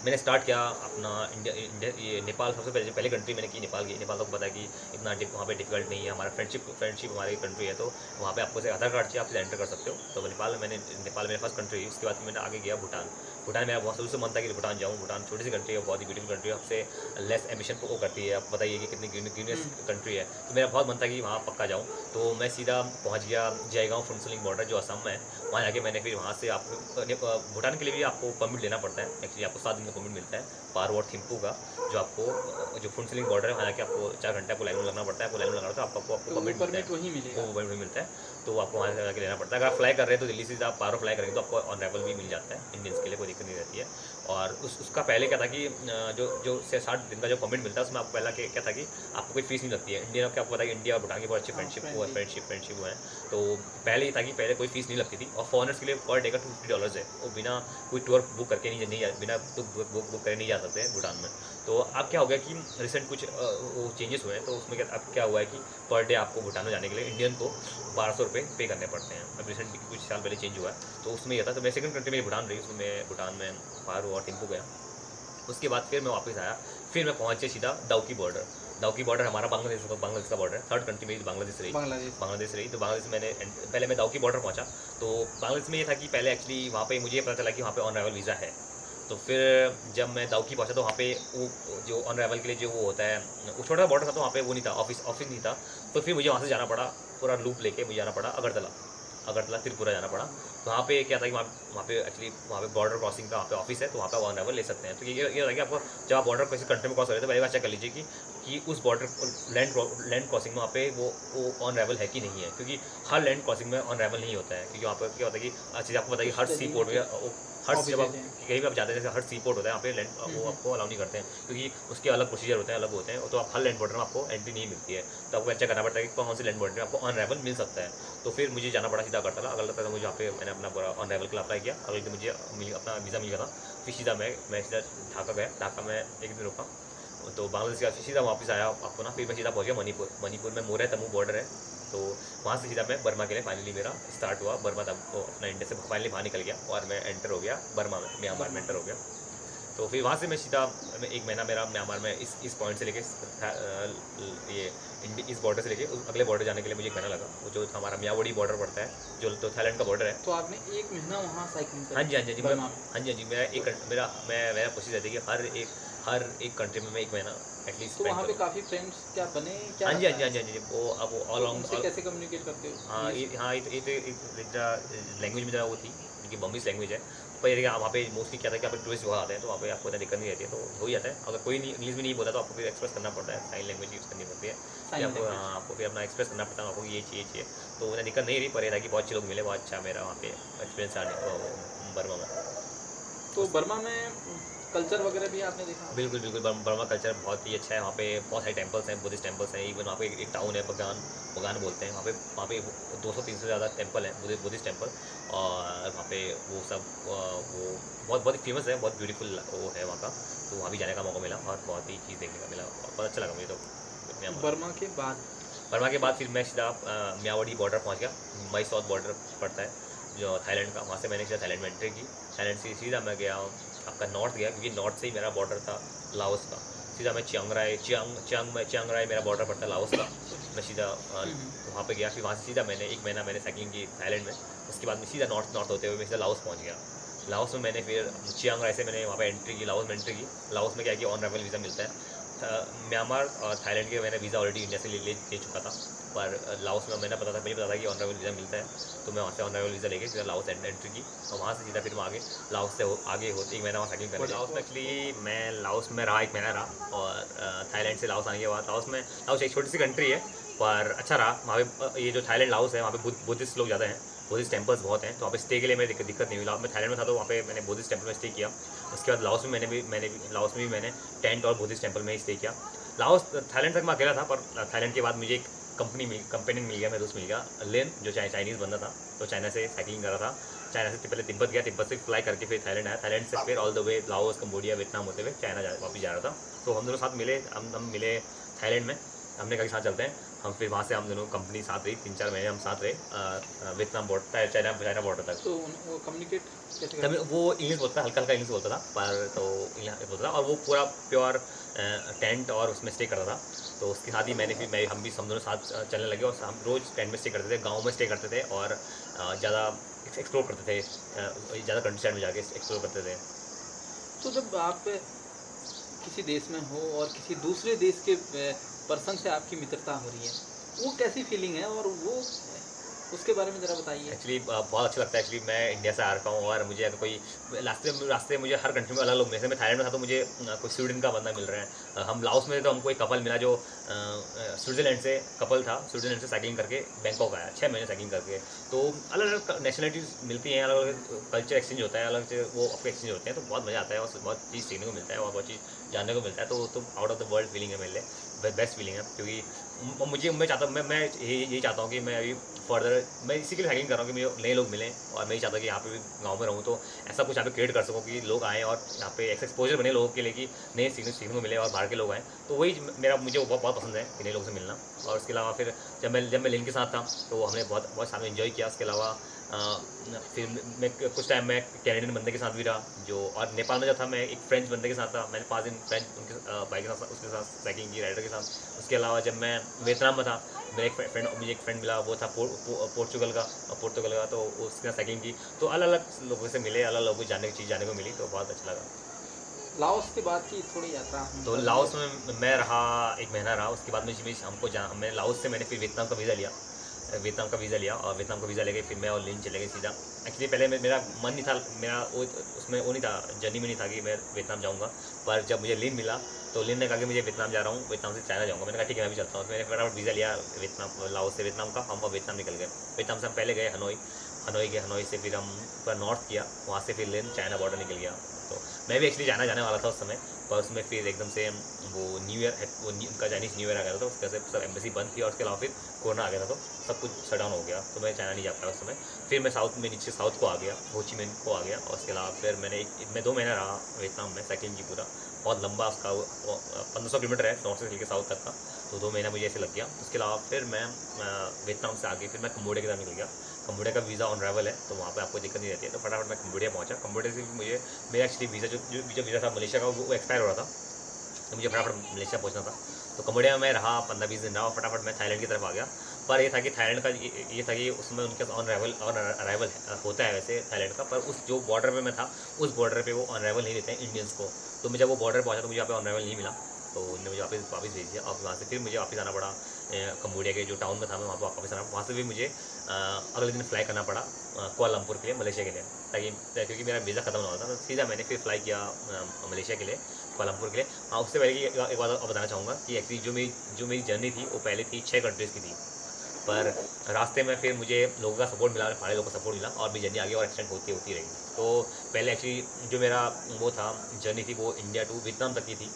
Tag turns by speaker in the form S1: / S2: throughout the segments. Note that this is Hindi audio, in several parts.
S1: मैंने स्टार्ट किया अपना इंडिया इंडिया ये नेपाल सबसे पहले कंट्री मैंने की नेपाल की। नेपाल तो आपको पता है कि इतना वहाँ पे डिफिकल्ट नहीं है, हमारा फ्रेंडशिप हमारी कंट्री है, तो वहाँ पे आपको से आधार कार्ड चाहिए, आप एंटर कर सकते हो। तो नेपाल मेरी फर्स्ट कंट्री हुई। उसके बाद मैंने आगे गया भूटान। भूटान मेरा बहुत शुरू से मन था कि भूटान जाऊँ। भूटान छोटी सी कंट्री है, बहुत ही ब्यूटीफुल कंट्री है, आपसे लेस एमिशन को करती है। आप बताइए कि कितनी ग्रीनियस कंट्री है, तो मेरा बहुत मन था कि वहाँ पक्का जाऊँ। तो मैं सीधा पहुँच गया जयगांव फुनसुलिंग बॉर्डर जो असम में है, वहाँ जाके मैंने फिर वहाँ से आपको भूटान के लिए भी आपको परमिट लेना पड़ता है। एक्चुअली आपको 7 दिन का परमिट मिलता है पारो और थिम्पू का, जो आपको जो फुनसुलिंग बॉर्डर है वहाँ जाके आपको 4 घंटे आपको लाइन में लगना पड़ता है। आपको लाइन में लगना होता है, आपको
S2: तो वो
S1: परमिट मिलता है,
S2: परमिट वहीं मिलेगा।
S1: वो परमिट मिलता है। तो आपको वहाँ से जाके लेना पड़ता है। अगर आप फ्लाई कर रहे हैं तो दिल्ली से आप पारो फ्लाई करेंगे तो आपको ऑन अराइवल भी मिल जाता है, इंडियंस के लिए कोई दिक्कत नहीं रहती है। और उसका पहले क्या था कि जो जो 60 दिन का जो परमिट मिलता है उसमें आपको पहला क्या था कि आपको कोई फीस नहीं लगती है। इंडिया आपको पता है कि इंडिया और भूटान की बहुत अच्छी
S2: हाँ,
S1: फ्रेंडशिप वो है। तो पहले ये था कि पहले कोई फीस नहीं लगती थी, और फॉरनर्स के लिए पर डे का $250 है। वो बिना कोई टूर बुक करके बिना बुक करके नहीं जा सकते हैं भूटान में। तो अब क्या हो गया कि रिसेंट कुछ वो चेंजेस हुए हैं, तो उसमें अब क्या हुआ है कि पर डे आपको भूटान में जाने के लिए इंडियन को ₹1200 पे करने पड़ते हैं। अब रिसेंट कुछ साल पहले चेंज हुआ है, तो उसमें यह था। तो मैं सेकंड कंट्री मेरी भूटान रही, उसमें मैं भूटान में पारो और थिम्पू गया। उसके बाद फिर मैं वापस आया, फिर मैं पहुँचे सीधा दाउकी बॉर्डर। दाउकी बॉर्डर हमारा बांग्लादेश का बॉर्डर है। थर्ड कंट्री मेरी बांग्लादेश रही।
S2: बांग्लादेश।
S1: तो बांग्लादेश मैंने पहले मैं दाउकी बॉर्डर पहुँचा। तो बांग्लादेश में ये था कि पहले एक्चुअली वहाँ पे मुझे पता चला कि वहाँ पे ऑन अराइवल वीज़ा है। तो फिर जब मैं दाउकी पहुँचा तो वहाँ पे वो जो ऑन अराइवल के लिए जो वो होता है, वो छोटा सा बॉर्डर था, तो वहाँ पे वो नहीं था, ऑफिस नहीं था। तो फिर मुझे वहाँ से जाना पड़ा, पूरा लूप लेके मुझे जाना पड़ा अगरतला त्रिपुरा जाना पड़ा। तो वहाँ पे क्या था कि वहाँ पे एक्चुअली वहाँ पे बॉर्डर क्रॉसिंग का वहाँ पे ऑफिस है, तो वहाँ पे ऑन अराइवल ले सकते हैं। तो ये होता है कि आपको जब आप बॉर्डर किसी कंट्री में क्रॉस हो रहे हैं तो पहले बार चेक कर लीजिए कि उस बॉर्डर लैंड क्रॉसिंग में वहाँ पे वो ऑन अराइवल है कि नहीं है, क्योंकि हर लैंड क्रॉसिंग में ऑन अराइवल नहीं होता है। क्योंकि वहाँ पर क्या होता है कि अच्छी आपको बताइए हर सी पोर्ट में हर
S2: ऑफिस
S1: जब आप
S2: देते हैं।
S1: कहीं भी आप जाते हैं, जैसे हर सी पोर्ट होता है, यहाँ पे लैंड वो आपको अलाउ नहीं करते हैं, क्योंकि उसके अलग प्रोसीजर होते हैं, अलग होते हैं। तो आप हर लैंड बॉर्डर में आपको एंट्री नहीं मिलती है। तो आपको चेक करना पड़ता है कि कौन सी लैंड बॉर्डर में आपको ऑन अराइवल मिल सकता है। तो फिर मुझे जाना पड़ा सीधा अगरतला मुझे वहाँ पे मैंने अपना पूरा ऑन अराइवल के लिए अप्लाई किया। अगले दिन मुझे अपना वीज़ा मिल गया था। फिर सीधा मैं सीधा ढाका गया। ढाका में एक दिन रुका, तो बांग्लादेश के बाद फिर सीधा वापस आया आपको ना। फिर मैं सीधा पहुँच गया मणिपुर में मोरे तमू बॉर्डर है। तो वहाँ से सीधा मैं बर्मा के लिए फाइनली मेरा स्टार्ट हुआ। बर्मा तब तो अपना इंडिया से फाइनली बाहर निकल गया और मैं एंटर हो गया बर्मा में, म्यांमार में एंटर हो गया। तो फिर वहाँ से मैं सीधा एक महीना मेरा म्यांमार में इस पॉइंट से लेके ये इस बॉर्डर से लेके अगले बॉर्डर जाने के लिए मुझे एक महीना लगा। वो जो हमारा मियावड़ी बॉर्डर पड़ता है, जो तो थाईलैंड का बॉर्डर है।
S2: तो आपने 1 महीना वहाँ साइकिलिंग
S1: हाँ
S2: करी
S1: जी, हाँ जी, हाँ जी,
S2: बर्मा में।
S1: हाँ जी, हाँ जी, मेरा कोशिश रहती है कि हर एक कंट्री में मैं एक महीना एटलीस्ट
S2: तो
S1: स्पेंड
S2: वहाँ पे
S1: करूँ।
S2: काफ़ी फ्रेंड्स क्या बने, क्या
S1: हाँ जी, हाँ
S2: लगता
S1: जी, हाँ
S2: है?
S1: जी, हाँ जी, वो अब वो
S2: तो उनसे कैसे कम्युनिकेट करते हो
S1: हाँ
S2: इंग्लिश में?
S1: लैंग्वेज में जरा वो थी, उनकी बम्बिस लैंग्वेज है। पर ये वहाँ पे मोस्टली क्या था कि यहाँ पे टूरिस्ट बहुत आते हैं, तो वहाँ पे आपको इतना दिक्कत नहीं रहती है, तो हो ही जाता है। अगर कोई नहीं इंग्लिश भी नहीं बोला तो आपको फिर एक्सप्रेस करना पड़ता है, साइन लैंग्वेज यूज़ करनी पड़ती है कि
S2: साइन
S1: आपको,
S2: लैंग्वेज।
S1: हाँ, आपको फिर अपना एक्सप्रेस करना पड़ता है, आपको ये चाहिए। तो उन्हें दिक्कत नहीं रही, पर ये था कि बहुत अच्छे लोग मिले, बहुत अच्छा मेरा वहाँ पे एक्सपीरियंस बर्मा में।
S2: तो बर्मा में कल्चर वगैरह भी आपने देखा?
S1: बिल्कुल, बिल्कुल, बर्मा कल्चर बहुत ही अच्छा है। वहाँ पे बहुत सारे टेम्पल्स हैं, बुद्धिस्ट टेम्पल्स हैं। इवन वहाँ पे एक टाउन है बगान बोलते हैं। वहाँ पे 200-300 से ज़्यादा टेम्पल हैं, बुद्धिस्ट टेम्पल। और वहाँ पे वो सब वो बहुत बहुत फेमस है, बहुत ब्यूटीफुल वो है वहाँ का। तो वहाँ भी जाने का मौका मिला और बहुत ही चीज़ देखने का मिला, और बहुत अच्छा लगा मुझे तो म्यांमार।
S2: बर्मा के बाद
S1: बर्मा के बाद फिर मैं सीधा मियावड़ी बॉर्डर पहुँच गया। मई साउथ बॉर्डर पड़ता है जो थाईलैंड का, वहाँ से मैंने सीधा थाईलैंड में एंट्री की। थाईलैंड से सीधा मैं गया आपका नॉर्थ गया, क्योंकि नॉर्थ से ही मेरा बॉर्डर था लाओस का। सीधा मैं चियांग राय मेरा बॉर्डर पड़ता है लाओस का। मैं सीधा वहाँ पे गया। फिर वहाँ से सीधा मैंने एक महीना मैंने साइकिलिंग की थाईलैंड में। उसके बाद मैं सीधा नॉर्थ होते हुए मैं सीधा लाओस पहुँच गया। लाओस में मैंने फिर चियांग राय से मैंने वहाँ पे एंट्री की, लाओस में एंट्री की। लाओस में क्या है कि ऑन अराइवल वीज़ा मिलता है। म्यांमार और थाईलैंड के मैंने वीज़ा ऑलरेडी इंडिया से ले चुका था, पर लाओस में मुझे पता था कि ऑन अराइवल वीज़ा मिलता है। तो मैं वहाँ से ऑन अराइवल वीज़ा लेके सीधा लाओस एंट्री की, और वहाँ से सीधा फिर मैं आगे लाओस से आगे होते एक महीना वहाँ साइकिलिंग कर लाओस में। एक्चुअली मैं लाओस में रहा, एक महीना रहा। और थाईलैंड से लाओस आने के बाद लाओस एक छोटी सी कंट्री है, पर अच्छा रहा। वहाँ पे ये जो थाईलैंड लाओस है, वहाँ पे बुद्धिस्ट लोग ज़्यादा हैं, बुद्धिस्ट टेम्पल्स बहुत हैं। तो वहाँ पे स्टे के लिए मेरी दिक्कत नहीं हुई। मैं थाईलैंड में था तो वहाँ पे मैंने बुद्धिस्ट टेम्पल में स्टे किया। उसके बाद लाओस में लाओस में भी मैंने टेंट और बुद्धिस्ट टेम्पल में ही स्टे किया। थाईलैंड तक मैं अकेला था, पर थाईलैंड के बाद मुझे एक कंपनी मिल गया, मेरा दोस्त मिल गया लेन, जो चाइनीज़ बंदा था। तो चाइना से साइकिलिंग कर रहा था। चाइना से पहले तिब्बत गया, तिब्बत से फ्लाई करके फिर थाईलैंड आया। थाईलैंड से फिर all the way Laos, Cambodia, Vietnam होते हुए चाइना वापस जा रहा था। तो हम दोनों साथ मिले, हम मिले थाईलैंड में। हमने कहा कि साथ चलते हैं। हम फिर वहाँ से हम दोनों कंपनी साथ रही, 3-4 महीने हम साथ रहे वियतनाम बॉर्डर, चाइना बॉर्डर तक।
S2: तो वो कम्युनिकेट कैसे
S1: तमिल
S2: करते
S1: वो इंग्लिश बोलता था, हल्का-हल्का इंग्लिश बोलता था, पर तो इंग्लिश बोलता था और वो पूरा प्योर टेंट और उसमें स्टे करता था। तो उसके साथ ही मैंने फिर मैं हम भी हम दोनों साथ चलने लगे और हम रोज़ टेंट में स्टे करते थे, गाँव में स्टे करते थे और ज़्यादा एक्सप्लोर करते थे, ज़्यादा कंट्री साइड में जाके एक्सप्लोर करते थे।
S2: तो जब आप किसी देश में हो और किसी दूसरे देश के पर्सन से आपकी मित्रता हो रही है, वो कैसी फीलिंग है और वो उसके बारे में ज़रा बताइए।
S1: एक्चुअली बहुत अच्छा लगता है। एक्चुअली मैं इंडिया से आ रखा हूँ और मुझे अगर कोई रास्ते में मुझे हर कंट्री में अलग लोग मिले। जैसे मैं थाईलैंड में था तो मुझे कोई स्वीडन का बंदा मिल रहा है। हम लाओस में थे तो हमको एक कपल मिला जो स्विट्ज़रलैंड से कपल था, स्विट्ज़रलैंड से साइकिलिंग करके बैंकॉक आया, 6 महीने साइकिलिंग करके। तो अलग अलग नेशनलिटीज़ मिलती हैं, अलग अलग कल्चर एक्सचेंज होता है, अलग से वो आपके एक्सचेंज होते हैं, तो बहुत मज़ा आता है और बहुत चीज़ सीखने को मिलता है और बहुत चीज़ जानने को मिलता है। तो out of the world feeling है मेरे लिए, बेस्ट फीलिंग है। क्योंकि मुझे मैं चाहता हूँ, मैं यही चाहता हूँ कि मैं अभी फर्दर मैं इसी के लिए हाइकिंग कर रहा हूँ कि मुझे नए लोग मिलें और मैं ही चाहता हूँ कि यहाँ पे भी गाँव में रहूँ तो ऐसा कुछ यहाँ पे क्रिएट कर सकूँ कि लोग आएँ और यहाँ पे एक्सपोजर बने लोगों के लिए कि नए सीखने को मिले और बाहर के लोग आएँ। तो वही मुझे वो बहुत पसंद है कि नए लोगों से मिलना। और उसके अलावा फिर जब मैं लिन के साथ था तो हमने बहुत साथ में इन्जॉय किया। उसके अलावा फिर मैं कुछ टाइम मैं कैनेडियन बंदे के साथ भी रहा जो, और नेपाल में जब था मैं एक फ्रेंच बंदे के साथ था। मैंने 5 दिन फ्रेंच उनके बाइक के साथ उसके साथ साइकिलिंग की, राइडर के साथ। उसके अलावा जब मैं वियतनाम में था मुझे एक फ्रेंड मिला, वो था पोर्चुगल का, तो उसके साथ साइकिलिंग की। तो अलग अलग लोगों से मिले, अलग लोगों को जाने को मिली, तो बहुत अच्छा लगा।
S2: लाओस के बाद की थोड़ी यात्रा
S1: तो लाओस में मैं रहा 1 महीना रहा। उसके बाद मैं लाओस से मैंने फिर वियतनाम का वीज़ा लिया और वियतनाम का वीज़ा लेके फिर मैं और लिन चले गए सीधा। एक्चुअली पहले मेरा मन नहीं था, मेरा उसमें वो नहीं था, जर्नी में नहीं था कि मैं वियतनाम जाऊँगा। पर जब मुझे लिन मिला तो लिन ने कहा कि मुझे वियतनाम जा रहा हूँ, वियतनाम से चाइना जाऊँगा। मैंने कहा ठीक है मैं भी चलता हूँ। तो मैंने फटाफट वीज़ा लिया लाओस से वियतनाम का। हम वियतनाम निकल गए। वियतनाम से हम पहले गए हनोई से फिर हम पूरा नॉर्थ किया, वहाँ से फिर लिन चाइना बॉर्डर निकल गया। तो मैं भी एक्चुअली जाने वाला था उस समय, पर उसमें फिर एकदम से वो न्यू ईयर उनका चाइनीज़ न्यू ईयर आ गया था, तो उसके वजह से सब एम्बेसी बंद थी और उसके अलावा फिर कोरोना आ गया था, तो सब कुछ शट डाउन हो गया। तो मैं चाइना नहीं जा पाया उस समय। फिर मैं नीचे साउथ को आ गया, हो ची मिन्ह को आ गया। और उसके अलावा फिर मैं 2 महीना रहा वियतनाम में साइकिलिंग की पूरा। बहुत लंबा उसका 1500 किलोमीटर है नॉर्थ से लेकर साउथ तक का, तो 2 महीना मुझे ऐसे लग गया। उसके अलावा फिर मैं वियतनाम से आगे फिर मैं कम्बोडिया की तरफ निकल गया। कम्बोडिया का वीज़ा ऑन अराइवल है, तो वहाँ पे आपको दिक्कत नहीं रहती है। तो फटाफट मैं कम्बोडिया पहुँचा। कम्बोडिया से मुझे मेरा एक्चुअली वीज़ा था मलेशिया का, वो एक्सपायर हो रहा था, तो मुझे फटाफट मलेशिया पहुँचना था। तो कम्बोडिया में मैं रहा 15-20 दिन रहा और फटाफट मैं थाईलैंड की तरफ आ गया। पर ये था कि थाईलैंड का ये था कि उसमें उनके ऑन अराइवल होता है वैसे थाईलैंड का, पर उस जो बॉर्डर पे मैं था उस बॉर्डर पे वो ऑन अराइवल नहीं देते हैं इंडियंस को। तो मैं जब वो बॉर्डर पहुँचा तो मुझे यहाँ पे ऑन अराइवल नहीं मिला, तो उन्होंने मुझे वापस भेज दिया। और वहाँ से फिर मुझे वापस आना पड़ा कम्बोडिया के जो टाउन में था, मैं वहाँ पर वापस आना। वहाँ से भी मुझे अगले दिन फ्लाई करना पड़ा कुआलालंपुर के लिए, मलेशिया के लिए, ताकि क्योंकि मेरा वीज़ा खत्म हो रहा था। तो सीधा मैंने फिर फ्लाई किया मलेशिया के लिए, कुआलालंपुर के लिए। हाँ, उससे पहले की एक बात और बताना चाहूँगा कि एक्चुअली जो मेरी जर्नी थी वो पहले थी 6 कंट्रीज़ की थी, पर रास्ते में फिर मुझे लोगों का सपोर्ट मिला, पहाड़ी लोगों का सपोर्ट मिला और मेरी जर्नी आगे और एक्सटेंड होती रही। तो पहले एक्चुअली जो मेरा वो था जर्नी थी वो इंडिया टू वियतनाम तक की थी,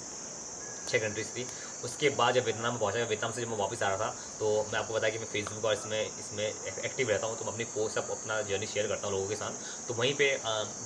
S1: 6 कंट्रीज़ थी। उसके बाद जब वियतनाम में पहुंचा, वियतनाम से जब मैं वापस आ रहा था, तो मैं आपको बताया कि मैं फेसबुक और इसमें एक्टिव रहता हूं, तो मैं अपनी पोस्ट अपना जर्नी शेयर करता हूं लोगों के साथ। तो वहीं पे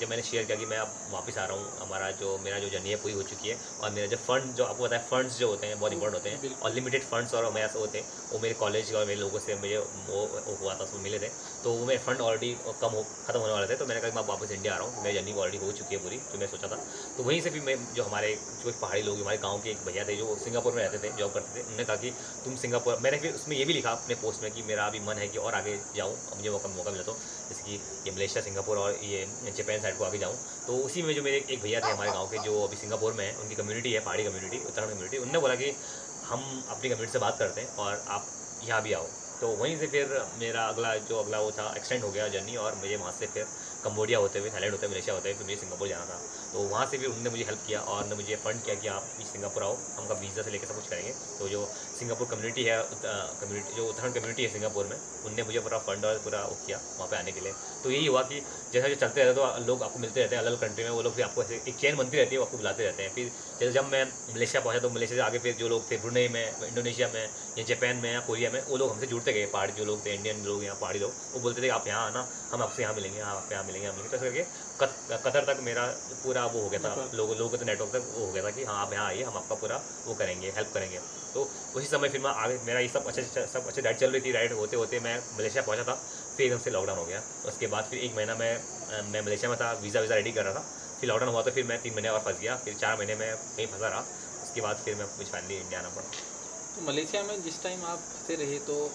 S1: जब मैंने शेयर किया कि मैं अब वापस आ रहा हूं, मेरा जो जर्नी है पूरी हो चुकी है, और मेरा जो फंड जो आपको बताया, फंड्स जो होते हैं बहुत इंपॉर्टेंट होते हैं, और लिमिटेड फंड्स और मेरे से होते हैं, वो मेरे कॉलेज और मेरे लोगों से मुझे वो हुआ था, उसमें मिले थे। तो वो मेरे फंड ऑलरेडी खत्म होने वाले थे। तो मैंने कहा मैं वापस इंडिया आ रहा हूँ, मेरी जर्नी ऑलरेडी हो चुकी है पूरी जो मैं सोचा था। तो वहीं से भी मैं जो पहाड़ी लोग, हमारे गाँव के एक भैया थे जो सिंगापुर में रहते थे, जॉब करते थे, उन्होंने कहा कि तुम सिंगापुर, मैंने फिर उसमें ये भी लिखा अपने पोस्ट में कि मेरा अभी मन है कि और आगे जाऊँ, मुझे मौका मिला तो, जैसे कि ये मलेशिया, सिंगापुर और ये जापान साइड को आगे जाऊँ। तो उसी में जो मेरे एक भैया थे हमारे गाँव के, जो अभी सिंगापुर में है, उनकी कम्युनिटी है, पहाड़ी कम्युनिटी, उत्तराखंड कम्युनिटी, उन्होंने बोला कि हम अपनी कम्युनिटी से बात करते हैं और आप यहाँ भी आओ। तो वहीं से फिर मेरा अगला वो था, एक्सटेंड हो गया जर्नी, और मुझे वहाँ से फिर कम्बोडिया होते हुए, थाईलैंड होते हुए, मलेशिया होते हुए फिर मुझे सिंगापुर जाना था। तो वहाँ से भी उन्होंने मुझे हेल्प किया और उन्होंने मुझे फंड किया कि आप सिंगापुर आओ, हम आपका वीज़ा से लेकर सब कुछ करेंगे। तो जो सिंगापुर कम्युनिटी है, जो उत्तराखंड कम्युनिटी है सिंगापुर में, उनने मुझे पूरा फंड और पूरा वो किया वहाँ पे आने के लिए। तो यही हुआ कि जैसे जो चलते रहते तो लोग आपको मिलते रहते हैं अलग अलग कंट्री में, वो लोग फिर आपको ऐसे एक चेन बनती रहती है, वो आपको बुलाते रहते हैं। फिर जैसे जब मैं मलेशिया पहुँचा तो मलेशिया से आगे फिर जो लोग थे ब्रुनेई में, इंडोनेशिया में, या जापान में या कोरिया में, वो लोग हमसे जुड़ते गए, पहाड़ी जो लोग थे, इंडियन लोग या पहाड़ी लोग, वो बोलते थे आप यहाँ आना, हम आपसे यहाँ मिलेंगे, आप यहाँ मिलेंगे, हम मिलेंगे, तो ऐसे करके कतर तक मेरा पूरा वो हो गया था, लोगों के तो नेटवर्क तक वो हो गया था कि हाँ आप यहाँ आइए, हम आपका पूरा वो करेंगे, हेल्प करेंगे। तो उसी समय फिर मैं आगे, मेरा ये सब अच्छे राइड चल रही थी। राइड होते होते मैं मलेशिया पहुँचा था, फिर एकदम से लॉकडाउन हो गया। उसके बाद फिर 1 महीना मैं मलेशिया में था, वीज़ा रेडी कर रहा था। फिर लॉकडाउन हुआ तो फिर मैं 3 महीने और फंस गया, फिर 4 महीने में कहीं फंसा रहा। उसके बाद फिर मैं कुछ फाइनली इंडिया आना पड़ा।
S2: तो मलेशिया में जिस टाइम आप फंसे रहे तो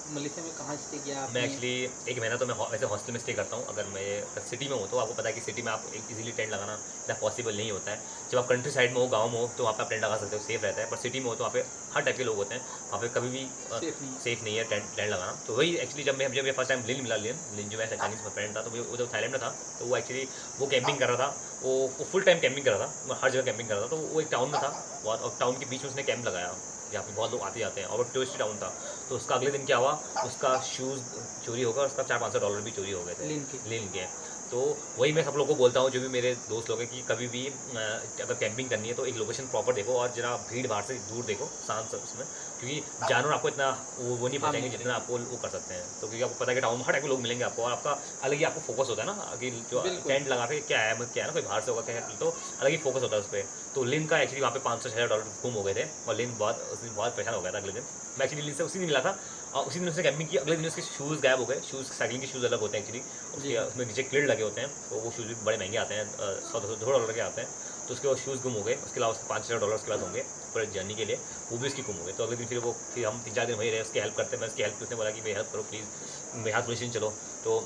S2: मलेशिया में कहाँ स्टे किया
S1: मैं
S2: आपने?
S1: एक्चुअली 1 महीना तो मैं वैसे हॉस्टल में स्टे करता हूँ। अगर मैं सिटी में हूँ तो आपको पता है कि सिटी में आप इजीली टेंट लगाना इतना पॉसिबल नहीं होता है। जब आप कंट्री साइड में हो, गाँव में हो, तो वहाँ पे आप टेंट लगा सकते हो, सेफ रहता है। पर सिटी में हो तो वहाँ पे हर टाइप के लोग होते हैं, वहाँ पे कभी भी
S2: सेफ नहीं है।
S1: सेफ नहीं है टेंट लगाना। तो वही एक्चुअली जब मैं फर्स्ट टाइम लिन मिला, लिन जो मेरा चाइनीज फ्रेंड था, तो वो जब थाईलैंड में था, तो वो एक्चुअली वो कैंपिंग कर रहा था। वो फुल टाइम कैंपिंग कर रहा था, वो हर जगह कैंपिंग कर रहा था। तो वो एक टाउन में था, और टाउन के बीच में उसने कैंप लगाया, जहाँ पे बहुत लोग आते जाते हैं, और वो टूरिस्ट टाउन था। तो उसका अगले दिन क्या हुआ, उसका शूज़ चोरी होगा, उसका $400-500 भी चोरी हो गए थे
S2: लिन के।
S1: तो वही मैं सब लोगों को बोलता हूँ, जो भी मेरे दोस्त लोग हैं, कि कभी भी अगर कैंपिंग करनी है तो एक लोकेशन प्रॉपर देखो, और जरा भीड़ भाड़ से दूर देखो, शांत उसमें, क्योंकि जानवर आपको इतना वो नहीं पहुँचाएंगे जितना आपको वो कर सकते हैं। तो क्योंकि आपको पता है कि टाउन में हर टाइप के लोग मिलेंगे आपको, और आपका अलग ही आपको फोकस होता है ना, कि जो टेंट लगा के क्या है ना, कोई बाहर से होगा क्या है, तो अलग ही फोकस होता है उस पर। तो लिन का एक्चुअली वहाँ पे $500-6,000 गुम हो गए थे, और लिन उस दिन बहुत परेशान हो गया था। अगले दिन मैं एक्चुअली लिन से उसी दिन मिला था, और उसी दिन उसने कैंपिंग की। अगले दिन उसके शूज़ गायब हो गए। शूज़, साइकिलिंग के शूज़ अलग होते हैं एक्चुअली, उसके उसमें नीचे क्लिड लगे होते हैं, तो वो शूज़ भी बड़े महंगे आते हैं, $100-200 के आते हैं। तो उसके वो शूज़ गुम हो गए। उसके अलावा उसके $5,000 उसके बाद होंगे पूरे जर्नी के लिए, वो भी उसकी गुम हो गए। तो अगले दिन फिर हम 3-4 दिन वहीं रहे, उसकी हेल्प करते। मैं उसकी हेल्प, उसने बोला कि मेरी हेल्प करो प्लीज़, मेरे हाथ पुलिस स्टेशन चलो। तो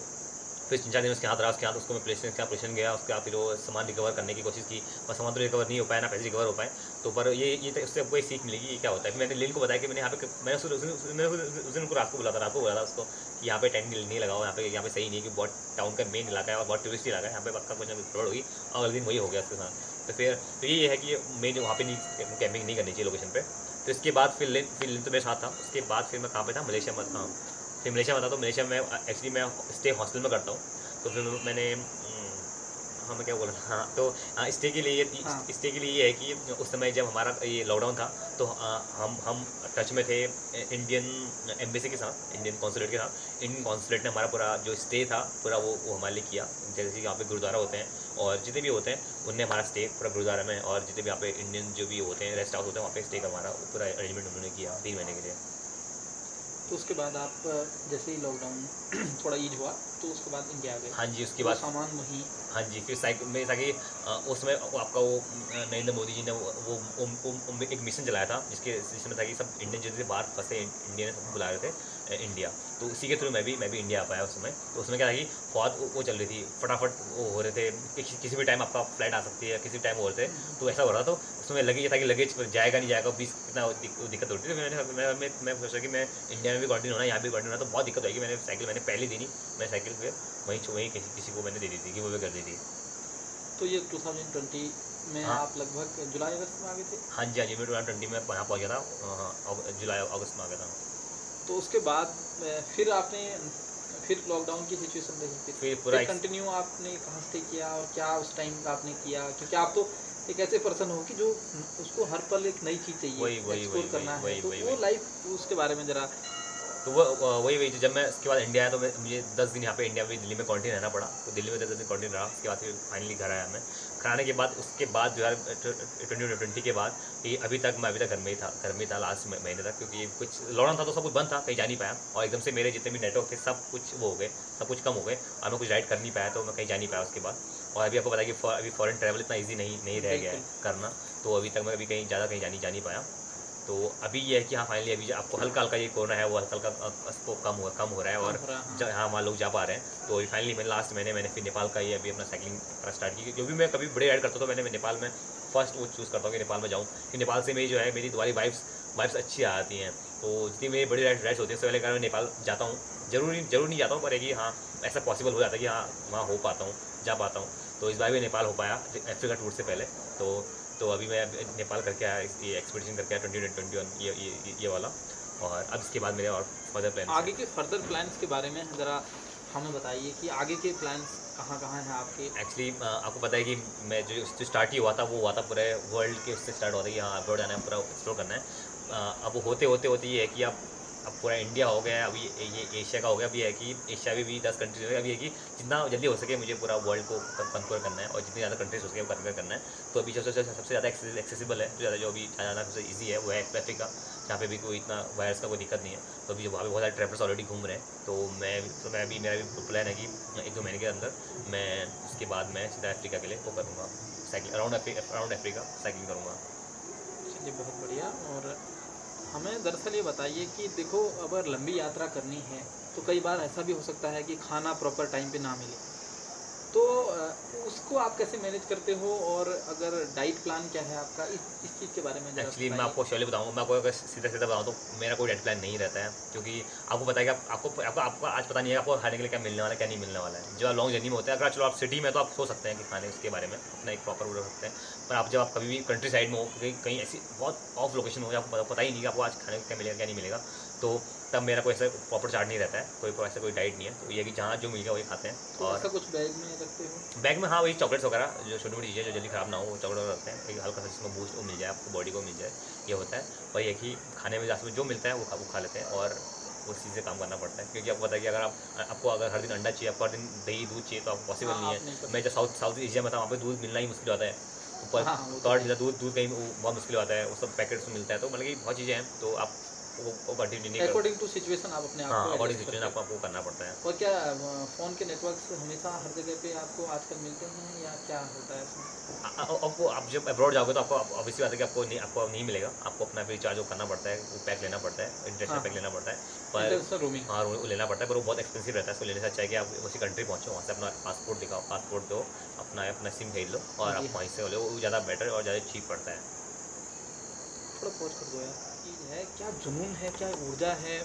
S1: फिर 3-4 दिन उसके हाथ रहा, उसके हाथ उसको मैं पुलिस स्टेशन गया। उसके बाद फिर वो सामान रिकवर करने की कोशिश की, पर सामान तो रिकवर नहीं हो पाया, ना पैसे रिकवर हो पाए। तो पर ये तो उससे कोई सीख मिलेगी, ये क्या होता है। फिर मैंने लिन को बताया कि मैंने यहाँ पे, मैंने उस दिन उनको रात को बोला था उसको कि यहाँ पे टेंट नहीं लगाओ, यहाँ पे सही नहीं है, कि बहुत टाउन का मेन इलाका है और बहुत टूरिस्ट इलाका है, यहाँ पे पक्का कुछ ना कुछ गड़बड़ होगी। और अगले दिन वही हो गया उसके साथ। तो फिर तो ये है कि मेन वहाँ पे नहीं, कैंपिंग नहीं करनी चाहिए लोकेशन पे। तो इसके बाद फिर लिन तो मेरे साथ था। उसके बाद फिर मैं कहाँ पे था, मलेशिया में था। फिर मलेशिया में था, तो मलेशिया में एक्चुअली मैं स्टे हॉस्टल में करता हूँ। तो फिर मैंने हाँ, मैं क्या बोल रहा था, हाँ, तो स्टे के लिए ये है कि उस समय जब हमारा ये लॉकडाउन था, तो हम टच में थे इंडियन एम्बेसी के साथ, इंडियन कॉन्सुलेट के साथ। इंडियन कॉन्सुलेट ने हमारा पूरा जो स्टे था पूरा वो हमारे लिए किया। जैसे कि यहाँ पे गुरुद्वारा होते हैं, और जितने भी होते हैं उनने हमारा स्टे पूरा गुरुद्वारा में, और जितने भी यहाँ पे इंडियन जो भी होते हैं रेस्ट हाउस होते हैं, वहाँ पे स्टे का हमारा पूरा अरेंजमेंट उन्होंने किया 3 महीने के लिए।
S2: तो उसके बाद आप जैसे ही लॉकडाउन थोड़ा ईज हुआ तो उसके बाद इंडिया आ गए?
S1: हाँ जी, उसके
S2: तो
S1: बाद
S2: सामान वहीं?
S1: हाँ जी, फिर मेरे ताकि उसमें आपका वो नरेंद्र मोदी जी ने वो एक मिशन चलाया था, जिसमें था कि सब इंडियन जो थे बाहर फंसे इंडियन सबको बुला रहे थे इंडिया। तो उसी के थ्रू मैं भी इंडिया आ पाया उस समय। तो उसमें क्या था कि बहुत वो चल रही थी, फटाफट वो हो रहे थे, किसी भी टाइम आपका फ्लाइट आ सकती है, किसी भी टाइम हो रहे थे। तो ऐसा हो रहा था। तो उसमें लगे ये था कि लगेज जाएगा नहीं जाएगा, बीस कितना दिक्कत होती थी। तो मैं सोचा कि मैं इंडिया में भी क्वारंटीन होना, यहाँ भी क्वारंटीन होना, तो बहुत दिक्कत होगी। मैंने पहले दिन ही मैं साइकिल फिर वहीं किसी को मैंने दे दी थी, कि वो भी कर दी थी।
S2: तो ये 2020 में
S1: हाँ।
S2: आप लगभग जुलाई अगस्त में आ गए थे?
S1: हाँ जी, मैं 2020 में वहाँ पहुँच गया था, जुलाई अगस्त में आ गया था।
S2: तो उसके बाद फिर आपने फिर लॉकडाउन की सिचुएशन देखी,
S1: फिर पूरा
S2: कंटिन्यू आपने कहाँ स्टे किया और क्या उस टाइम आपने किया? क्योंकि आप तो एक ऐसे पर्सन हो कि जो उसको हर पल एक नई चीज़ चाहिए, एक्सप्लोर करना है। तो वो लाइफ, उसके बारे में ज़रा।
S1: तो वही जब मैं उसके बाद इंडिया आया, तो मुझे 10 दिन यहाँ पे इंडिया में दिल्ली में क्वारंटीन रहना पड़ा। तो दिल्ली में 10 दिन क्वारंटीन रहा। उसके बाद फिर फाइनली घर आया मैं। घर आने के बाद उसके बाद 2020 के बाद ये अभी तक मैं घर में ही था लास्ट महीने तक, क्योंकि कुछ लॉकडाउन था तो सब कुछ बंद था, कहीं जा नहीं पाया। और एकदम से मेरे जितने भी नेटवर्क थे सब कुछ वो हो गए, सब कुछ कम हो गए, और मैं कुछ राइड कर नहीं पाया, तो मैं कहीं जा नहीं पाया उसके बाद। और अभी आपको पता है कि अभी फॉरेन ट्रैवल इतना ईजी नहीं रह गया है करना। तो अभी तक मैं अभी कहीं जा नहीं पाया। तो अभी ये है कि हाँ फाइनली अभी आपको हल्का ये कोरोना है वो हल्का उसको कम हो रहा है, और हाँ वहाँ लोग जा पा रहे हैं। तो फाइनली मैंने लास्ट महीने मैंने फिर नेपाल का ये अभी अपना साइकिलिंग स्टार्ट की। जो भी मैं कभी बड़े राइड करता था, मैं नेपाल में फर्स्ट वो चूज़ करता हूँ कि नेपाल में जाऊँ, कि नेपाल से मेरी जो है मेरी दोबारी वाइब्स अच्छी आती हैं। तो जितनी मेरी बड़ी राइड्स होती हैं, उससे पहले कारण मैं नेपाल जाता हूँ। जरूर नहीं जाता हूँ, पर कि हाँ ऐसा पॉसिबल हो जाता है कि हाँ वहाँ हो पाता हूँ, जा पाता हूँ। तो इस बार भी नेपाल हो पाया अफ्रीका टूर से पहले। तो अभी मैं नेपाल करके आया, ये एक्सपीडिशन करके आया 2021 ये वाला। और अब इसके बाद मेरे और फर्दर प्लान,
S2: आगे के फर्दर प्लान्स के बारे में ज़रा हमें बताइए कि आगे के प्लान्स कहाँ हैं आपके?
S1: एक्चुअली आपको पता है कि मैं जो स्टार्ट ही हुआ था वो हुआ था पूरे वर्ल्ड के उससे स्टार्ट हुआ था कि हाँ अब्रॉड जाना है, पूरा एक्सप्लोर करना है। अब होते ये है कि अब पूरा इंडिया हो गया है, अभी ये एशिया का हो गया, अभी है कि एशिया में भी 10 कंट्रीज हो गए, अभी है कि जितना जल्दी हो सके मुझे पूरा वर्ल्ड को कंक्योर करना है और जितनी ज़्यादा कंट्रीज हो सके वो कंक्योर करना है। तो अभी सबसे ज़्यादा एक्सेसिबल है, जो अभी जाना सबसे ईजी है वो है अफ्रीका, जहाँ पे भी कोई इतना वायरस का कोई दिक्कत नहीं है। तो अभी वहाँ पे बहुत सारे ट्रैवलर्स ऑलरेडी घूम रहे हैं। तो मैं भी मेरा भी प्लान है कि 1-2 महीने के अंदर मैं उसके बाद मैं सीधा अफ्रीका के लिए वो करूँगा, साइकिल अराउंड अफ्रीका साइकिलिंग करूँगा।
S2: चलिए बहुत बढ़िया। और हमें दरअसल ये बताइए कि देखो अगर लंबी यात्रा करनी है तो कई बार ऐसा भी हो सकता है कि खाना प्रॉपर टाइम पे ना मिले, तो उसको आप कैसे मैनेज करते हो, और अगर डाइट प्लान क्या है आपका, इस चीज़ के बारे में जरा
S1: एक्चुअली मैं
S2: बताइए।
S1: आपको श्योरली बताऊँ, मैं आपको अगर सीधा बताऊँ तो मेरा कोई डाइट प्लान नहीं रहता है, क्योंकि आपको पता है कि आपको आज पता नहीं है आपको खाने के लिए क्या मिलने वाला है, क्या नहीं मिलने वाला है। जो आप लॉन्ग जर्नी में होते हैं, अगर चलो आप सिटी में तो आप सोच सकते हैं कि खाने उसके बारे में अपना एक प्रॉपर वो रख सकते हैं, पर आप जब आप कभी भी कंट्री साइड में हो, कहीं ऐसी बहुत ऑफ लोकेशन हो, आपको पता ही नहीं कि आपको आज खाने को क्या मिलेगा क्या नहीं मिलेगा, तो तब मेरा कोई ऐसा प्रॉपर चार्ट नहीं रहता है, कोई ऐसा कोई डाइट नहीं है। तो ये कि जहाँ जो मिल गया वही खाते हैं।
S2: तो
S1: और
S2: ऐसा कुछ बैग में रखते हो?
S1: बैग में हाँ वही चॉकलेट्स वगैरह जो छोटी मोटी चीज़ें जो जल्दी ख़राब ना हो, वो चॉकलेट वगैरह रखते हैं, एक हल्का सा जिसमें बूस्ट वो मिल जाए, आपको बॉडी को मिल जाए, ये होता है। और ये कि खाने में जैसे जो मिलता है वो खा लेते हैं, और उस चीज़ से काम करना पड़ता है, क्योंकि आपको पता है कि अगर आपको अगर हर दिन अंडा चाहिए, आपको हर दिन दही दूध चाहिए, तो आपको पॉसिबल
S2: हाँ,
S1: नहीं
S2: आप नहीं
S1: है।
S2: कर
S1: मैं जब साउथ एशिया में था, वहाँ पे दूध मिलना ही मुश्किल होता है, ऊपर
S2: हाँ, वो तो
S1: कर्ड
S2: है।
S1: मिलता है, दूध कहीं बहुत मुश्किल होता है, वो सब पैकेट्स में मिलता है। तो मतलब कि बहुत चीज़ें हैं, तो आप वो कंटिन्यू नहीं कर।
S2: अकॉर्डिंग टू सिचुएशन आप अपने आप
S1: हाँ,
S2: को
S1: अकॉर्डिंग
S2: एडजस्ट
S1: सिचुएशन
S2: करते
S1: आपको करना पड़ता है।
S2: हो। और क्या फ़ोन के नेटवर्क्स हमेशा हर जगह पे आपको आजकल मिलते हैं, या क्या होता है इसमें?
S1: आपको आप जब अब्रॉड जाओगे तो आपको ऑब्वियसली बात है कि आपको नहीं मिलेगा, आपको अपना फिर रिचार्ज करना पड़ता है, वो पैक लेना पड़ता है, इंटरनेशनल
S2: हाँ,
S1: पैक
S2: हाँ,
S1: लेना पड़ता है। पर
S2: इंटरनेशनल रोमिंग।
S1: हाँ, वो लेना पड़ता है, पर वो बहुत एक्सपेंसिव रहता है। उसको लेने से अच्छा है कि आप उसी कंट्री पहुँचो, वहाँ से अपना पासपोर्ट दिखाओ, पासपोर्ट दो, अपना सिम खरीद लो और
S2: जी
S1: आप
S2: हाँ,
S1: वहीं से लो, वो ज़्यादा बेटर और ज़्यादा चीप पड़ता है।
S2: थोड़ा पॉज़ कर दो यार। चीज़ है, क्या जुनून है, क्या ऊर्जा है,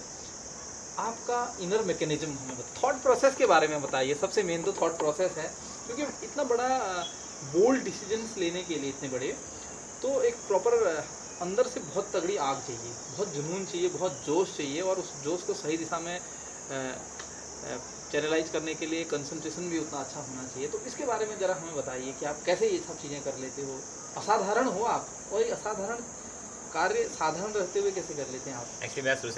S2: आपका इनर मैकेनिज्म हमें थॉट प्रोसेस के बारे में बताइए। सबसे मेन तो थॉट प्रोसेस है, क्योंकि इतना बड़ा बोल्ड डिसीजंस लेने के लिए इतने बड़े, तो एक प्रॉपर अंदर से बहुत तगड़ी आग चाहिए, बहुत जुनून चाहिए, बहुत जोश चाहिए, और उस जोश को सही दिशा में चैनलाइज करने के लिए कंसंट्रेशन भी उतना अच्छा होना चाहिए। तो इसके बारे में ज़रा हमें बताइए कि आप कैसे ये सब चीज़ें कर लेते हो। असाधारण हो आप, और ये असाधारण कार्य साधारण रहते हुए कैसे कर लेते हैं आप?
S1: एक्चुअली मेरा शुरू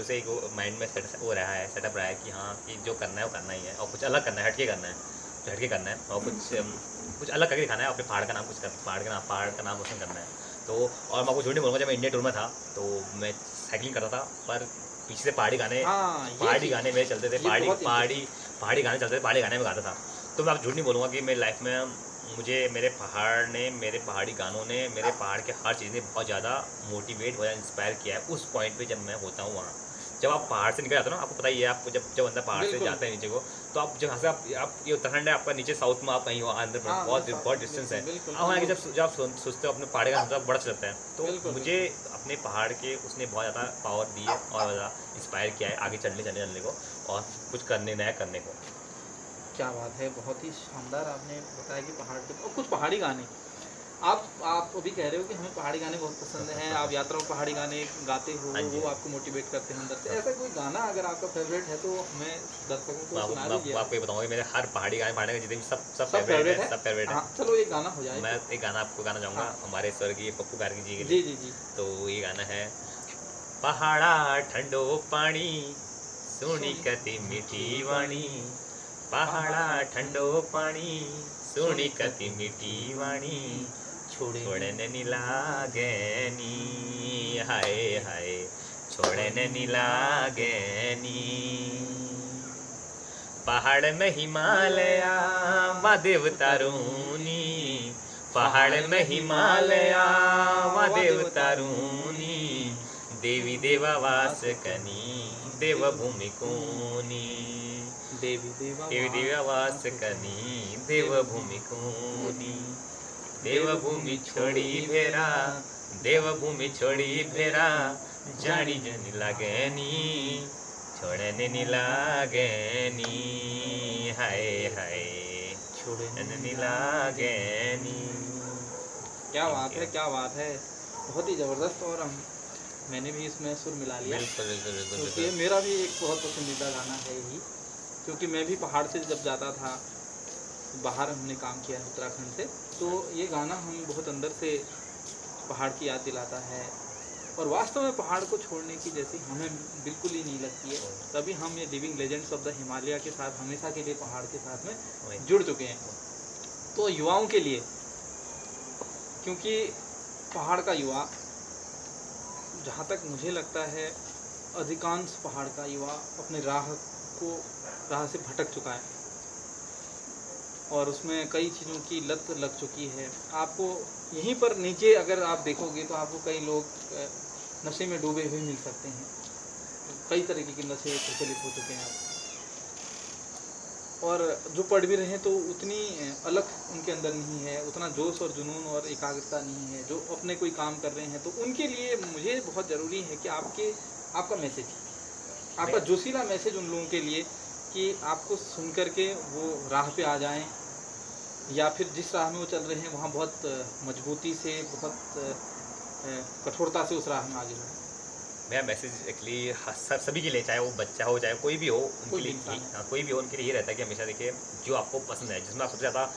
S1: से एक माइंड में वो रहा है, सेटअप रहा है कि हाँ कि जो करना है वो करना ही है, और कुछ अलग करना है, हटके करना है, जो हटके करना है, और कुछ अलग करके दिखाना है। अपने पहाड़ का नाम पहाड़ का नाम रोशन करना है। तो और मैं आपको झूठ नहीं बोलूँगा, जब मैं इंडिया टूर में था तो मैं साइकिलिंग करता था, पर पीछे से पहाड़ी गाने
S2: हाँ,
S1: मेरे चलते थे,
S2: ये बहुत
S1: पहाड़ी गाने चलते थे, पहाड़ी गाने में गाता था। तो मैं आपको झूठ नहीं बोलूँगा कि मेरी लाइफ में मुझे मेरे पहाड़ी गानों ने, मेरे पहाड़ के हर चीज़ ने बहुत ज़्यादा मोटिवेट और इंस्पायर किया है उस पॉइंट पे जब मैं होता हूँ वहाँ। जब आप पहाड़ से निकल जाते हो ना, आपको पता ही है, आपको जब अंदर पहाड़ से
S2: बिल्कुल।
S1: जाते हैं नीचे को, तो आप जहाँ से आप ये उत्तराखंड है आपका, नीचे साउथ में आप कहीं हो, आंध्र प्रदेश,
S2: हाँ,
S1: बहुत डिस्टेंस है।
S2: बिल्कुल,
S1: अब वहाँ जब आप सोचते हो अपने पहाड़ का मतलब बड़ा अच्छा लगता है। तो
S2: बिल्कुल,
S1: मुझे अपने पहाड़ के उसने बहुत ज़्यादा पावर दी है और ज़्यादा इंस्पायर किया है आगे चलने को और कुछ नया करने को।
S2: क्या बात है, बहुत ही शानदार आपने बताया कि पहाड़ के और कुछ पहाड़ी गाने आप अभी कह रहे हो कि हमें पहाड़ी गाने बहुत पसंद हैं, आप यात्रा में पहाड़ी गाने गाते हो,
S1: हाँ जी।
S2: वो आपको मोटिवेट करते हैं अंदर से। ऐसा कोई गाना अगर आपका फेवरेट है तो हमें दर्शकों को सुना दीजिए।
S1: आपको ये बताऊंगा कि मेरे हर पहाड़ी गाने के जितने भी सब
S2: फेवरेट है।
S1: सब फेवरेट है।
S2: हाँ, चलो एक गाना हो जाए।
S1: मैं एक गाना आपको गाना चाहूँगा,
S2: हाँ।
S1: हमारे स्वर्गीय पप्पू गार्गी जी के
S2: जी
S1: लिए।
S2: जी जी।
S1: तो ये गाना है, पहाड़ा ठंडो पानी सुनी कति मीठी वाणी, पहाड़ा ठंडो पानी सुनी कति मीठी वाणी, छोड़न नी लागेनी, हाय हाय छोड़न नी लागेनी। पहाड़ में हिमालया वा देवता रूनी, पहाड़ में हिमालया वा देवता रूनी, देवी देवा वास कनी देवभूमि कोनी, देवी देवा वास कनी देवभूमि कोनी, देवभूमि छोड़ी भेरा जानी जनी लागेनी, छोड़ने नी लागेनी, हाय हाय छोड़ने नी लागेनी।
S2: क्या बात है, क्या बात है, बहुत ही ज़बरदस्त। और मैंने भी इसमें सुर मिला लिया, क्योंकि ये मेरा भी एक बहुत पसंदीदा गाना है यही, क्योंकि मैं भी पहाड़ से जब जाता था, बाहर हमने काम किया है उत्तराखंड से, तो ये गाना हम बहुत अंदर से पहाड़ की याद दिलाता है, और वास्तव में पहाड़ को छोड़ने की जैसी हमें बिल्कुल ही नहीं लगती है। तभी हम ये living legends of the Himalaya के साथ हमेशा के लिए पहाड़ के साथ में जुड़ चुके हैं। तो युवाओं के लिए, क्योंकि पहाड़ का युवा, जहाँ तक मुझे लगता है अधिकांश पहाड़ का युवा अपने राह से भटक चुका है और उसमें कई चीज़ों की लत लग चुकी है। आपको यहीं पर नीचे अगर आप देखोगे तो आपको कई लोग नशे में डूबे हुए मिल सकते हैं। कई तरीके के नशे प्रचलित हो चुके हैं आप, और जो पढ़ भी रहे हैं तो उतनी अलग उनके अंदर नहीं है, उतना जोश और जुनून और एकाग्रता नहीं है। जो अपने कोई काम कर रहे हैं तो उनके लिए मुझे बहुत ज़रूरी है कि आपका मैसेज, आपका जोशीला मैसेज उन लोगों के लिए कि आपको सुन कर के वो राह पे आ जाएं, या फिर जिस राह में वो चल रहे हैं वहाँ बहुत मजबूती से, बहुत कठोरता से उस राह में आगे बढ़ें।
S1: मेरा मैसेज एक्चुअली सभी के लिए, चाहे वो बच्चा हो चाहे कोई भी हो, उनके लिए कोई भी हो, उनके लिए ये रहता है कि हमेशा देखिए जो आपको पसंद है, जिसमें आप सबसे ज़्यादा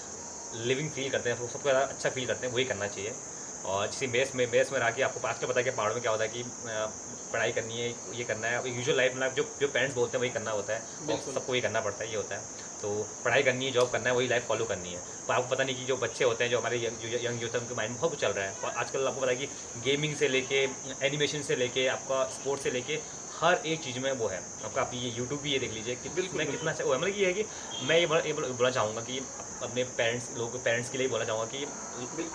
S1: लिविंग फील करते हैं, सबसे ज़्यादा अच्छा फील करते हैं, वही करना चाहिए। और किसी बेस में रह के आपको पास का पता है कि पहाड़ों में क्या होता है कि पढ़ाई करनी है, ये करना है। यूजुअल लाइफ में जो पेरेंट्स बोलते हैं वही करना होता है, और सबको वही करना पड़ता है, ये होता है। तो पढ़ाई करनी है, जॉब करना है, वही लाइफ फॉलो करनी है। पर आपको पता नहीं कि जो बच्चे होते हैं, जो हमारे यंग यूथ है, उनके माइंड में बहुत कुछ चल रहा है। और आजकल आपको पता है कि गेमिंग से लेके, एनिमेशन से लेके, आपका स्पोर्ट्स से लेके हर एक चीज़ में वो है। आपका आप ये यूट्यूब भी ये देख लीजिए कि मैं कितना अच्छा वो है। मतलब ये है कि मैं ये बोलना चाहूँगा कि अपने पेरेंट्स के लिए बोलना चाहूँगा कि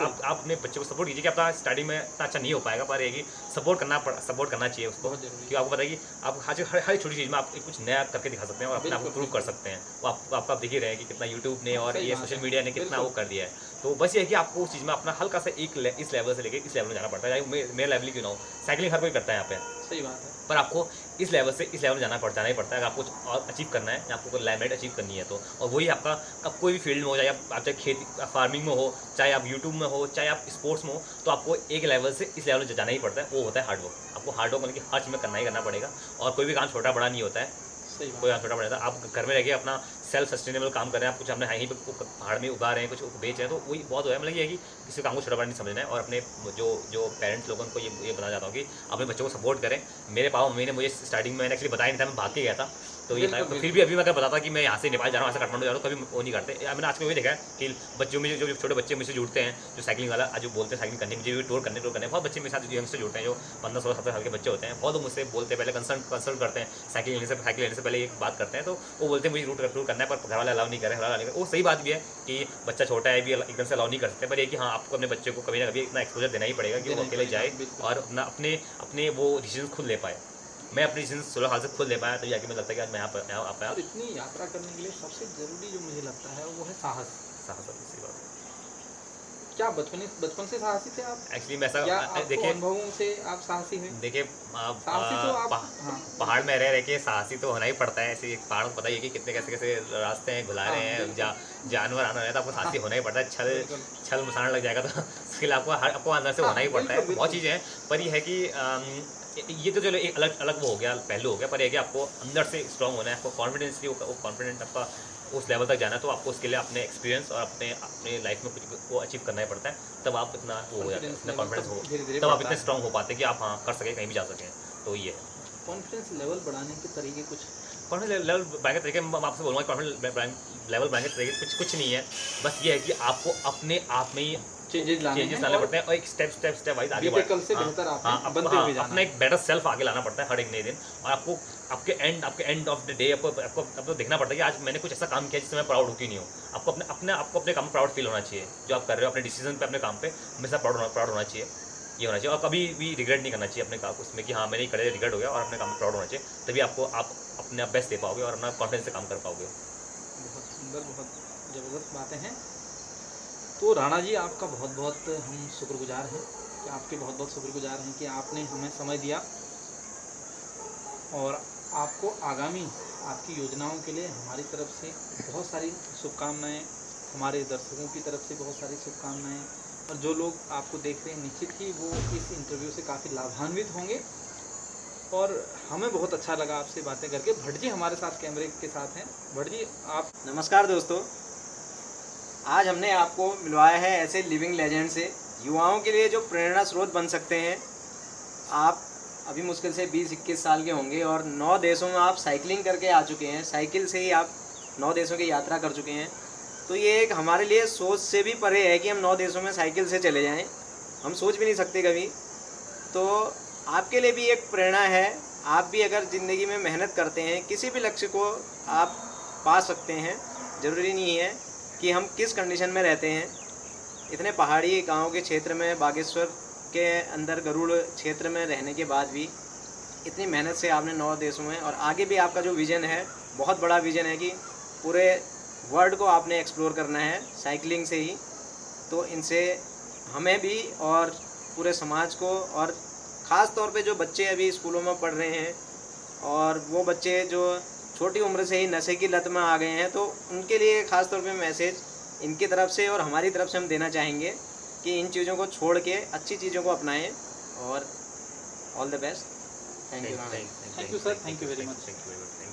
S1: आप अपने बच्चे को सपोर्ट कीजिए कि अपना स्टार्टिंग में इतना अच्छा नहीं हो पाएगा, पर ये कि सपोर्ट करना चाहिए उसको। क्योंकि आपको पता है कि आप हर छोटी चीज़ में आप कुछ नया करके दिखा सकते हैं और अपने आप को प्रूव कर सकते हैं। वो आपको आप देख ही रहे हैं कि कितना यूट्यूब ने और ये सोशल मीडिया ने कितना वो कर दिया है। तो बस ये है कि आपको उस चीज़ में अपना हल्का सा इस लेवल से लेकर इस लेवल में जाना पड़ता है। मेरा लेवल क्यों ना हो, साइकिलिंग हर कोई करता है यहाँ पे,
S2: सही बात है,
S1: पर आपको इस लेवल से इस लेवल में जाना पड़ता ही पड़ता है। अगर आपको कुछ और अचीव करना है, आपको कोई लाइमलाइट अचीव करनी है तो, और वही आपका अब कोई भी फील्ड में हो, चाहे आप चाहे खेती फार्मिंग में हो, चाहे आप यूट्यूब में हो, चाहे आप स्पोर्ट्स में हो, तो आपको एक लेवल से इस लेवल में जाना ही पड़ता है। वो होता है हार्डवर्क। आपको हार्डवर्क मतलब कि हर चीज़ में करना ही करना पड़ेगा, और कोई भी काम छोटा बड़ा नहीं होता है। कोई काम छोटा बड़ा था, आप घर में रह के अपना सेल्फ सस्टेनेबल काम कर रहे हैं, आप कुछ अपने यहीं पे पहाड़ में उगा रहे हैं, कुछ बेच रहे हैं, तो वही बहुत हो है। मतलब ये है कि किसी काम को छोटा बड़ा नहीं समझना है। और अपने जो पेरेंट्स लोगों को ये बताना चाहता हूँ कि अपने बच्चों को सपोर्ट करें। मेरे पापा मम्मी ने मुझे स्टार्टिंग में एक्चुअली बताया नहीं था, मैं भाग के गया था, तो ये था। तो फिर भी अभी मैं अगर बताता कि मैं यहाँ से नेपाल जा रहा हूँ, ऐसा काठमांडू जा रहा हूँ, कभी वो नहीं करते। मैंने आजकल वही देखा है कि बच्चों में जो छोटे बच्चे मुझसे जुड़ते हैं, जो साइकिलिंग वाला जो बोलते हैं साइकिलिंग करने, मुझे टूर करने बहुत बच्चे मेरे साथ यंगस्टर जुड़ते हैं, जो 15, 16, 17 साल के बच्चे होते हैं। बहुत लोग मुझसे बोलते हैं, पहले कंसल्ट करते हैं, साइकिल लेने से पहले एक बात करते हैं, तो वो बोलते हैं मुझे टूर करना है, पर घर वाले अलाउ नहीं कर रहे। वो सही बात भी है कि बच्चा छोटा है, भी एकदम से अलाउ नहीं कर सकते, पर ये कि हाँ आपको अपने बच्चे को कभी ना कभी इतना एक्सपोजर देना ही पड़ेगा कि वो अकेले जाए और अपने वो डिसीजन खुद ले पाए। मैं अपनी डिसीजन 16 साल से खुद ले पाया, तो जाके मुझे लगता है कि आज मैं यहाँ आ पाया।
S2: इतनी यात्रा करने के लिए सबसे ज़रूरी जो मुझे लगता है वो है साहस।
S1: सही बात है।
S2: क्या बचपन से साहसी थे आप?
S1: एक्चुअली मैं ऐसा
S2: देखिए अनुभवों से आप साहसी हैं?
S1: देखिए
S2: तो
S1: पहाड़ में रह के साहसी तो होना ही पड़ता है। ऐसे पहाड़ को पता ही है कि कितने कैसे रास्ते हैं, घुला रहे हैं, जानवर आना है, तो आपको साहसी होना ही पड़ता है। छल मसाना लग जाएगा तो उसके लिए आपको अंदर से होना ही पड़ता है। बहुत चीज़ें हैं, पर यह है कि ये तो चलो एक अलग वो हो गया, पहलू हो गया, पर यह कि आपको अंदर से स्ट्रांग होना है, आपको कॉन्फिडेंस वो कॉन्फिडेंट आपका उस लेवल तक जाना है, तो आपको उसके लिए अपने एक्सपीरियंस और अपने लाइफ में कुछ वो अचीव करना ही पड़ता है। तब आप इतना वो हो जाता है, इतना कॉन्फिडेंस हो, तब आप इतने स्ट्रांग हो पाते हैं कि आप हाँ कर सकें, कहीं भी जा सकें। तो ये है
S2: कॉन्फिडेंस लेवल बढ़ाने के तरीके कुछ।
S1: कॉन्फिडेंस लेवल बढ़ाने के तरीके मैं आपसे बोलूँगा, कॉन्फिडेंस लेवल बढ़ाने के तरीके कुछ नहीं है। बस ये है कि आपको अपने आप में ही चेंजेस लाने पड़ते हैं, और एक स्टेप वाइज आगे अपना एक बेटर सेल्फ आगे लाना पड़ता है हर एक नए दिन। और आपको आपके एंड ऑफ द डे आपको देखना पड़ता है कि आज मैंने कुछ ऐसा काम किया जिससे मैं प्राउड हूँ कि नहीं हूँ। आपको अपने काम में प्राउड फील होना चाहिए, जो आप कर रहे हो अपने डिसीजन पे, अपने काम पे हमेशा प्राउड होना चाहिए। ये होना चाहिए, और कभी भी रिग्रेट नहीं करना चाहिए अपने काम उसमें कि हाँ मैंने ये करे, रिग्रेट हो गया, और अपने काम में प्राउड होना चाहिए। तभी आप अपने बेस्ट दे पाओगे और अपना कॉन्फिडेंस से काम कर पाओगे।
S2: बहुत सुंदर, बहुत ज़बरदस्त बातें हैं। तो राणा जी, आपका बहुत बहुत हम शुक्रगुजार हैं कि आपके बहुत शुक्रगुजार हैं कि आपने हमें समय दिया, और आपको आगामी आपकी योजनाओं के लिए हमारी तरफ से बहुत सारी शुभकामनाएं, हमारे दर्शकों की तरफ से बहुत सारी शुभकामनाएं, और जो लोग आपको देख रहे हैं निश्चित ही वो इस इंटरव्यू से काफ़ी लाभान्वित होंगे। और हमें बहुत अच्छा लगा आपसे बातें करके। भट्ट जी हमारे साथ कैमरे के साथ हैं। भट्ट जी आप।
S3: नमस्कार दोस्तों, आज हमने आपको मिलवाया है ऐसे लिविंग लेजेंड से, युवाओं के लिए जो प्रेरणा स्रोत बन सकते हैं, आप अभी मुश्किल से 20-21 साल के होंगे और 9 देशों में आप साइकिलिंग करके आ चुके हैं, साइकिल से ही आप 9 देशों की यात्रा कर चुके हैं। तो ये एक हमारे लिए सोच से भी परे है कि हम 9 देशों में साइकिल से चले जाएं, हम सोच भी नहीं सकते कभी। तो आपके लिए भी एक प्रेरणा है, आप भी अगर ज़िंदगी में मेहनत करते हैं किसी भी लक्ष्य को आप पा सकते हैं। ज़रूरी नहीं है कि हम किस कंडीशन में रहते हैं। इतने पहाड़ी गांव के क्षेत्र में, बागेश्वर के अंदर गरुड़ क्षेत्र में रहने के बाद भी इतनी मेहनत से आपने 9 देशों में, और आगे भी आपका जो विज़न है बहुत बड़ा विज़न है कि पूरे वर्ल्ड को आपने एक्सप्लोर करना है साइकिलिंग से ही। तो इनसे हमें भी और पूरे समाज को, और ख़ास तौर पे जो बच्चे अभी स्कूलों में पढ़ रहे हैं और वो बच्चे जो छोटी उम्र से ही नशे की लत में आ गए हैं, तो उनके लिए ख़ास तौर पे मैसेज इनकी तरफ से और हमारी तरफ से हम देना चाहेंगे कि इन चीज़ों को छोड़ के अच्छी चीज़ों को अपनाएं। और all the best. Thank you
S2: Thank you, sir. Thank you very much.
S1: Thank you very much.